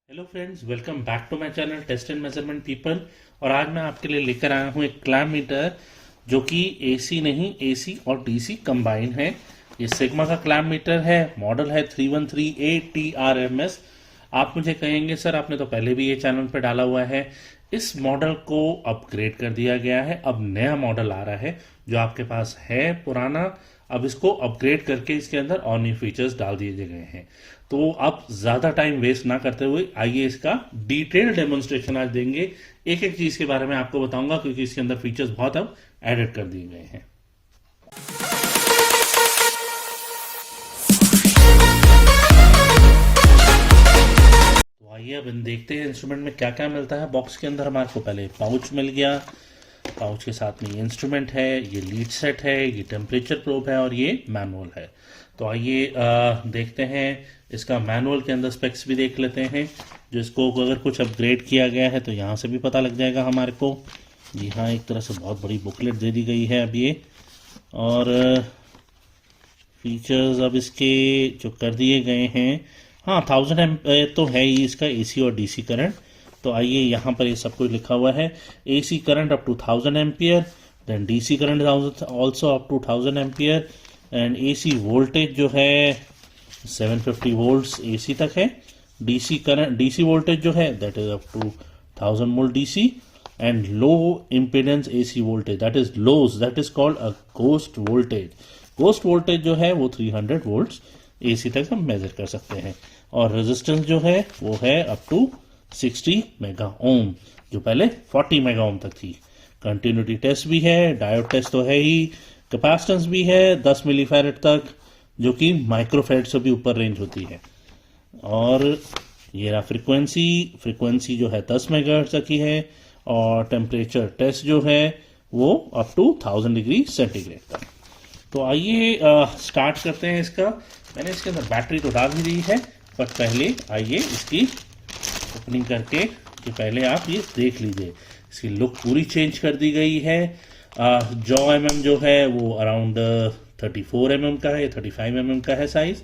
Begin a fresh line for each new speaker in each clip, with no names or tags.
Hello friends, welcome back to my channel test and measurement people. और आज मैं आपके लिए लेकर आया हूँ एक क्लैम मीटर जो कि एसी नहीं, एसी और डीसी कंबाइन है। ये सिग्मा का क्लैम मीटर है, मॉडल है 313ATRMS। आप मुझे कहेंगे सर आपने तो पहले भी ये चैनल पे डाला हुआ है। इस मॉडल को अपग्रेड कर दिया गया है, अब नया मॉडल आ रहा है। जो आपके पास है पुराना, अब इसको अपग्रेड करके इसके अंदर और न्यू फीचर्स डाल दिए गए हैं। तो आप ज्यादा टाइम वेस्ट ना करते हुए आइए इसका डिटेल डेमोन्स्ट्रेशन आज देंगे। एक एक चीज के बारे में आपको बताऊंगा क्योंकि इसके अंदर फीचर्स बहुत अब एडिट कर दिए गए हैं। तो आइए अब देखते हैं इंस्ट्रूमेंट में क्या क्या मिलता है। बॉक्स के अंदर हमारे को पहले पाउच मिल गया, पाउच के साथ में ये इंस्ट्रूमेंट है, ये लीड सेट है, ये टेम्परेचर प्रोब है और ये मैनुअल है। तो आइए देखते हैं इसका मैनुअल के अंदर स्पेक्स भी देख लेते हैं। जो इसको अगर कुछ अपग्रेड किया गया है तो यहाँ से भी पता लग जाएगा हमारे को। जी हाँ, एक तरह से बहुत बड़ी बुकलेट दे दी गई है अब ये। और फीचर्स अब इसके जो कर दिए गए हैं, हाँ 1000 एम्प तो है ही इसका एसी और डीसी करंट। तो आइए यहाँ पर ये सब कुछ लिखा हुआ है। AC current up to 1000 ampere, then DC current also up to 1000 ampere, and AC voltage जो है 750 वोल्ट्स एसी तक है। डीसी करंट, डीसी वोल्टेज जो है that is up to 1000 volt DC, and low impedance AC voltage that is lows, that is called a ghost voltage. Ghost voltage जो है वो 300 volts AC तक हम मेजर कर सकते हैं। और रेजिस्टेंस जो है वो है अप टू 60 मेगा ओम, जो पहले 40 मेगा ओम तक थी। कंटिन्यूटी टेस्ट भी है, डायोड टेस्ट तो है ही, कैपेसिटेंस भी है 10 मिलीफैरेड तक, जो कि माइक्रोफैरेड से भी ऊपर रेंज होती है। और ये रहा फ्रीक्वेंसी जो है 10 मेगाहर्ट्ज तक की है। और टेम्परेचर टेस्ट जो है वो अप टू 1000 डिग्री सेंटीग्रेड तक। तो आइए स्टार्ट करते हैं इसका। मैंने इसके अंदर बैटरी तो डाल ही दी है, पर पहले आइए इसकी ओपनिंग करके कि पहले आप ये देख लीजिए। इसकी लुक पूरी चेंज कर दी गई है। जॉ एमएम जो है वो अराउंड 34 एमएम का है, 35 एमएम का है साइज।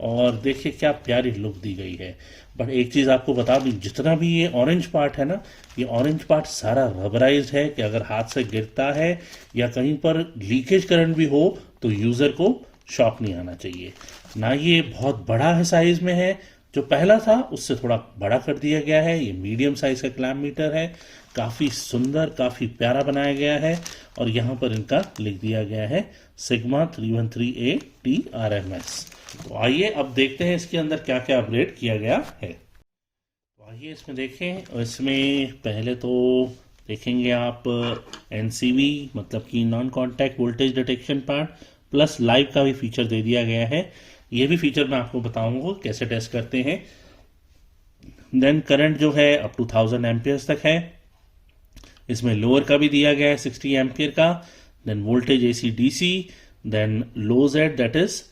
और देखिए क्या प्यारी लुक दी गई है। बट एक चीज आपको बता दूं, जितना भी ये ऑरेंज पार्ट है ना, ये ऑरेंज पार्ट सारा रबराइज है कि अगर हाथ से गिरता है या कहीं पर लीकेज करंट भी हो तो यूजर को शॉक नहीं आना चाहिए। ना ये बहुत बड़ा है साइज में है, जो पहला था उससे थोड़ा बड़ा कर दिया गया है। ये मीडियम साइज का क्लैम मीटर है, काफी सुंदर, काफी प्यारा बनाया गया है। और यहाँ पर इनका लिख दिया गया है सिग्मा 313ATRMS। तो आइए अब देखते हैं इसके अंदर क्या क्या अपग्रेड किया गया है। तो आइए इसमें देखें, और इसमें पहले तो देखेंगे आप एनसीवी मतलब कि non contact voltage detection part, plus live का भी फीचर दे दिया गया है। ये भी फीचर मैं आपको बताऊंगा कैसे टेस्ट करते हैं। देन करंट जो है अप टू 1000 एम्पियर्स तक है। इसमें लोअर का भी दिया गया है 60 एम्पियर का। Then voltage AC DC, then low Z that is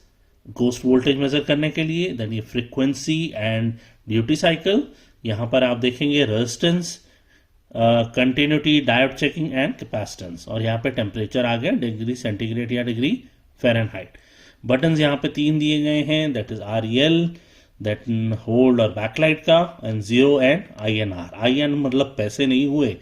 ghost voltage measure करने के लिए। देन ये फ्रीक्वेंसी एंड ड्यूटी साइकिल। यहां पर आप देखेंगे resistance, continuity, diode checking and capacitance. और यहाँ पे टेम्परेचर आ गया डिग्री सेंटीग्रेड या डिग्री फ़ारेनहाइट। बटन यहाँ पे 3 दिए गए हैं, that is REL, that hold और बैकलाइट का, एंड 0 एंड INR। IN मतलब पैसे नहीं हुए,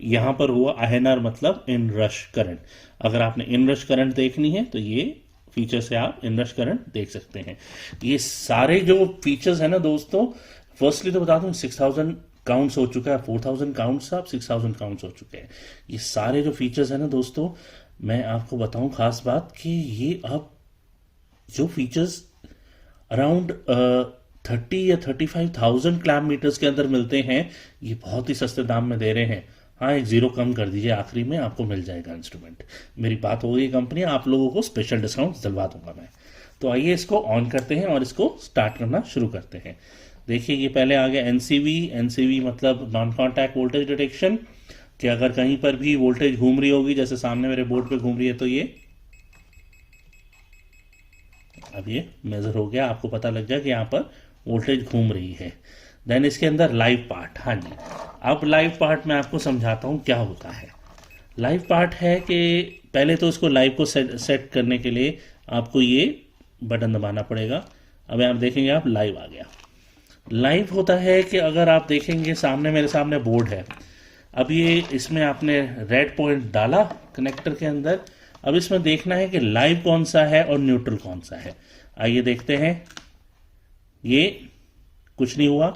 यहाँ पर हुआ INR मतलब इन रश करंट। अगर आपने इन रश करंट देखनी है तो ये फीचर से आप इन रश करंट देख सकते हैं। ये सारे जो फीचर्स है ना दोस्तों, फर्स्टली तो बता दूं 6000 काउंट्स हो चुका है, 4000 काउंट्स अब 6000 काउंट्स हो चुके हैं। ये सारे जो फीचर्स है ना दोस्तों, मैं आपको बताऊं खास बात कि ये अब जो फीचर्स अराउंड 30 या 35,000 क्लैम मीटर्स के अंदर मिलते हैं, ये बहुत ही सस्ते दाम में दे रहे हैं। हाँ, एक जीरो कम कर दीजिए, आखिरी में आपको मिल जाएगा इंस्ट्रूमेंट। मेरी बात हो गई कंपनी, आप लोगों को स्पेशल डिस्काउंट दिलवा दूंगा मैं। तो आइए इसको ऑन करते हैं और इसको स्टार्ट करना शुरू करते हैं। देखिए ये पहले आ गया एनसीवी मतलब नॉन कॉन्टैक्ट वोल्टेज डिटेक्शन, कि अगर कहीं पर भी वोल्टेज घूम रही होगी, जैसे सामने मेरे बोर्ड पे घूम रही है, तो ये अब ये मेजर हो गया, आपको पता लग जाए कि यहाँ पर वोल्टेज घूम रही है। देन इसके अंदर लाइव पार्ट, हाँ जी, अब लाइव पार्ट मैं आपको समझाता हूँ क्या होता है। लाइव पार्ट है कि पहले तो इसको लाइव को सेट करने के लिए आपको ये बटन दबाना पड़ेगा। अब आप देखेंगे आप लाइव आ गया। लाइव होता है कि अगर आप देखेंगे सामने, मेरे सामने बोर्ड है, अब ये इसमें आपने रेड पॉइंट डाला कनेक्टर के अंदर, अब इसमें देखना है कि लाइव कौन सा है और न्यूट्रल कौन सा है। आइए देखते हैं, ये कुछ नहीं हुआ,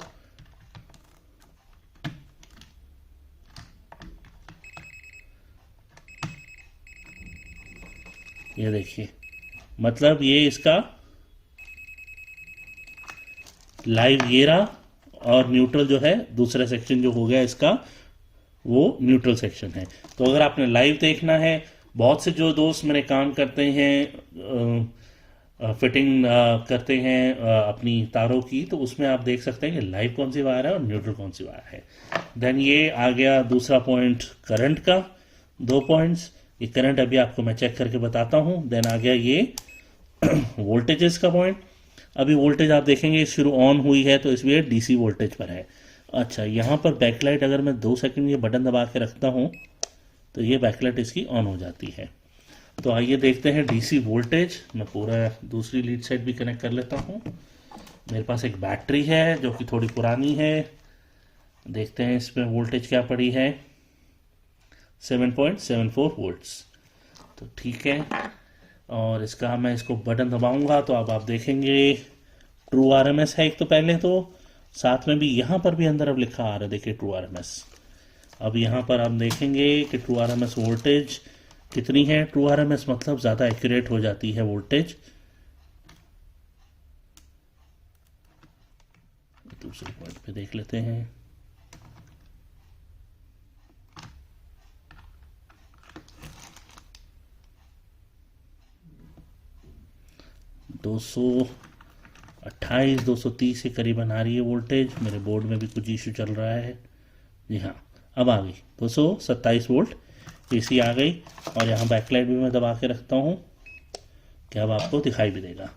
ये देखिए, मतलब ये इसका लाइव ये रहा, और न्यूट्रल जो है दूसरा सेक्शन जो हो गया इसका, वो न्यूट्रल सेक्शन है। तो अगर आपने लाइव देखना है, बहुत से जो दोस्त मेरे काम करते हैं, फिटिंग करते हैं अपनी तारों की, तो उसमें आप देख सकते हैं कि लाइव कौन सी वायर है और न्यूट्रल कौन सी वायर है। देन ये आ गया दूसरा पॉइंट करंट का, 2 पॉइंट्स, ये करंट अभी आपको मैं चेक करके बताता हूँ। देन आ गया ये वोल्टेजेस का पॉइंट, अभी वोल्टेज आप देखेंगे शुरू ऑन हुई है तो इसलिए डीसी वोल्टेज पर है। अच्छा, यहाँ पर बैकलाइट अगर मैं 2 सेकंड ये बटन दबा के रखता हूँ तो ये बैकलाइट इसकी ऑन हो जाती है। तो आइए देखते हैं डीसी वोल्टेज। मैं पूरा दूसरी लीड साइड भी कनेक्ट कर लेता हूँ। मेरे पास एक बैटरी है जो कि थोड़ी पुरानी है, देखते हैं इसमें वोल्टेज क्या पड़ी है, 7.74 वोल्ट्स। तो ठीक है, और इसका मैं इसको बटन दबाऊंगा तो अब आप देखेंगे ट्रू आरएमएस है एक, तो पहले तो साथ में भी यहाँ पर भी अंदर अब लिखा आ रहा है, देखिए ट्रू आरएमएस। अब यहाँ पर आप देखेंगे कि ट्रू आरएमएस वोल्टेज कितनी है। ट्रू आरएमएस मतलब ज़्यादा एक्यूरेट हो जाती है वोल्टेज। दूसरे पॉइंट पे देख लेते हैं, दो सौ 230 के करीबन आ रही है वोल्टेज। मेरे बोर्ड में भी कुछ इशू चल रहा है। जी हाँ, अब आ गई 227 वोल्ट एसी आ गई। और यहाँ बैकलाइट भी मैं दबा के रखता हूँ कि अब आपको दिखाई भी देगा।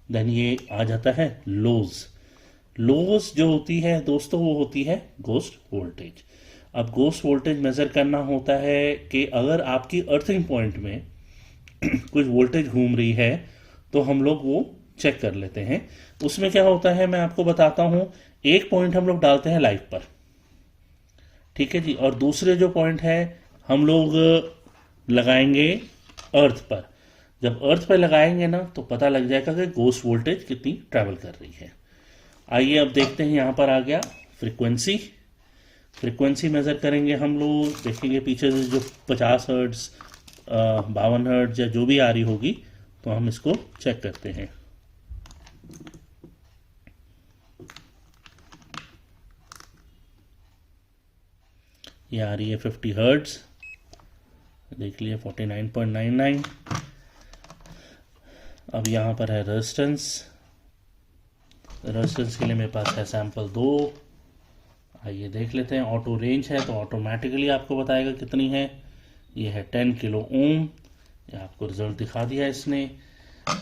देन ये आ जाता है लोज। लोज जो होती है दोस्तों, वो होती है गोस्ट वोल्टेज। अब गोस्ट वोल्टेज मेज़र करना होता है कि अगर आपकी अर्थिंग पॉइंट में कुछ वोल्टेज घूम रही है तो हम लोग वो चेक कर लेते हैं। उसमें क्या होता है मैं आपको बताता हूं। एक पॉइंट हम लोग डालते हैं लाइव पर, ठीक है जी, और दूसरे जो पॉइंट है हम लोग लगाएंगे अर्थ पर। जब अर्थ पर लगाएंगे ना तो पता लग जाएगा कि गोस्ट वोल्टेज कितनी ट्रैवल कर रही है। आइए अब देखते हैं, यहां पर आ गया फ्रीक्वेंसी। फ्रीक्वेंसी मेजर करेंगे हम लोग, देखेंगे पीछे से जो 50 हर्ट्ज 52 हर्ट्ज या जो भी आ रही होगी, तो हम इसको चेक करते हैं। ये आ रही है 50 हर्ट्ज, देख लिए 49.99। अब यहाँ पर है रेजिस्टेंस। रेजिस्टेंस के लिए मेरे पास है सैंपल 2। आइए देख लेते हैं। ऑटो रेंज है तो ऑटोमेटिकली आपको बताएगा कितनी है। ये है 10 किलो ओम। ये आपको रिजल्ट दिखा दिया इसने।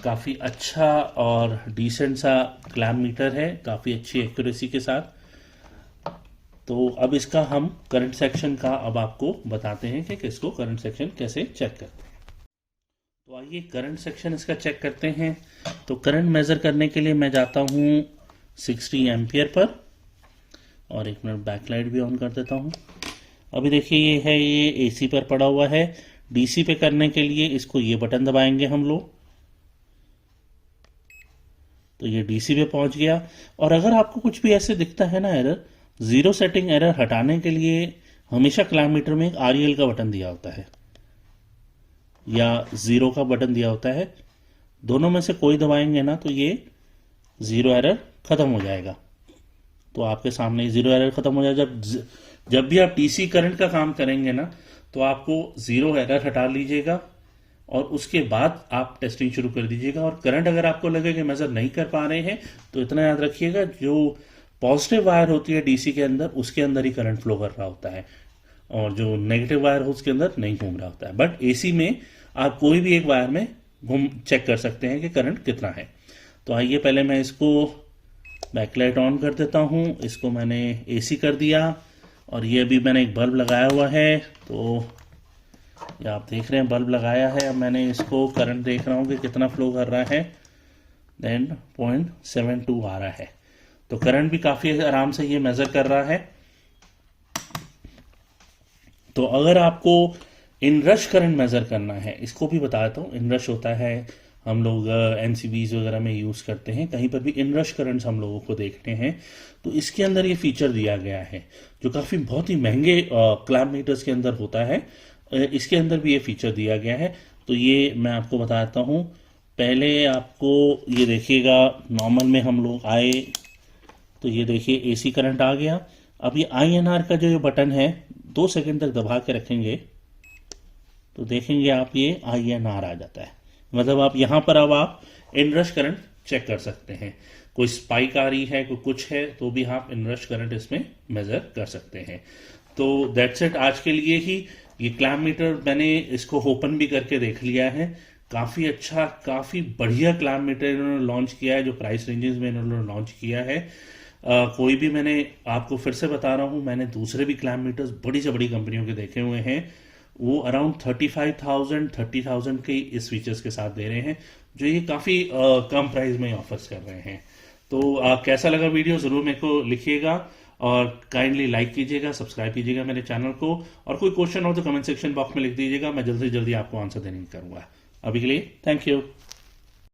काफ़ी अच्छा और डिसेंट सा क्लैम्प मीटर है, काफ़ी अच्छी एक्यूरेसी के साथ। तो अब इसका हम करंट सेक्शन का अब आपको बताते हैं कि किसको करंट सेक्शन कैसे चेक करते हैं। तो आइए करंट सेक्शन इसका चेक करते हैं। तो करंट मेज़र करने के लिए मैं जाता हूँ 60 एम्पियर पर, और एक मिनट बैकलाइट भी ऑन कर देता हूँ। अभी देखिए ये है, ये एसी पर पड़ा हुआ है। डीसी पे करने के लिए इसको ये बटन दबाएंगे हम लोग, तो ये डीसी पे पहुंच गया। और अगर आपको कुछ भी ऐसे दिखता है ना एरर, जीरो सेटिंग एरर हटाने के लिए हमेशा क्लैम्प मीटर में एक आरईएल का बटन दिया होता है या जीरो का बटन दिया होता है। दोनों में से कोई दबाएंगे ना तो ये जीरो एरर खत्म हो जाएगा। तो आपके सामने जीरो एरर खत्म हो जाएगा। जब भी आप डीसी करंट का काम करेंगे ना तो आपको जीरो एरर हटा लीजिएगा और उसके बाद आप टेस्टिंग शुरू कर दीजिएगा। और करंट अगर आपको लगे कि मेजर नहीं कर पा रहे हैं तो इतना याद रखिएगा, जो पॉजिटिव वायर होती है डीसी के अंदर उसके अंदर ही करंट फ्लो कर रहा होता है, और जो नेगेटिव वायर हो उसके अंदर नहीं घूम रहा होता है। बट एसी में आप कोई भी एक वायर में घूम चेक कर सकते हैं कि करंट कितना है। तो आइए पहले मैं इसको बैकलाइट ऑन कर देता हूँ। इसको मैंने एसी कर दिया, और ये अभी मैंने एक बल्ब लगाया हुआ है। तो ये आप देख रहे हैं बल्ब लगाया है। अब मैंने इसको करंट देख रहा हूँ कि कितना फ्लो कर रहा है। देन 0.72 आ रहा है। तो करंट भी काफ़ी आराम से ये मेज़र कर रहा है। तो अगर आपको इनरश करंट मेज़र करना है, इसको भी बताता हूँ। इनरश होता है, हम लोग एनसीबीज वगैरह में यूज़ करते हैं, कहीं पर भी इनरश करंट्स हम लोगों को देखते हैं। तो इसके अंदर ये फीचर दिया गया है जो काफ़ी बहुत ही महंगे क्लैम्प मीटर्स के अंदर होता है। इसके अंदर भी ये फीचर दिया गया है। तो ये मैं आपको बताता हूँ। पहले आपको ये देखिएगा, नॉर्मल में हम लोग आए तो ये देखिए एसी करंट आ गया। अब ये INR का जो ये बटन है 2 सेकंड तक दबा के रखेंगे तो देखेंगे आप ये INR आ जाता है। मतलब आप यहाँ पर अब आप इनरश करंट चेक कर सकते हैं। कोई स्पाइक आ रही है, कोई कुछ है, तो भी आप इनरश करंट इसमें मेजर कर सकते हैं। तो दैट्स इट आज के लिए ही। ये क्लैम्प मीटर मैंने इसको ओपन भी करके देख लिया है। काफ़ी अच्छा, काफ़ी बढ़िया क्लैम्प मीटर इन्होंने लॉन्च किया है, जो प्राइस रेंजेस में इन्होंने लॉन्च किया है। कोई भी, मैंने आपको फिर से बता रहा हूँ, मैंने दूसरे भी क्लैम्प मीटर्स बड़ी से बड़ी कंपनियों के देखे हुए हैं, वो अराउंड 30,000 के इस फीचर्स के साथ दे रहे हैं, जो ये काफ़ी कम प्राइस में ऑफर्स कर रहे हैं। तो कैसा लगा वीडियो ज़रूर मेरे को लिखिएगा और काइंडली लाइक कीजिएगा, सब्सक्राइब कीजिएगा मेरे चैनल को, और कोई क्वेश्चन हो तो कमेंट सेक्शन बॉक्स में लिख दीजिएगा, मैं जल्दी से जल्दी आपको आंसर देने की करूँगा। अभी के लिए थैंक यू।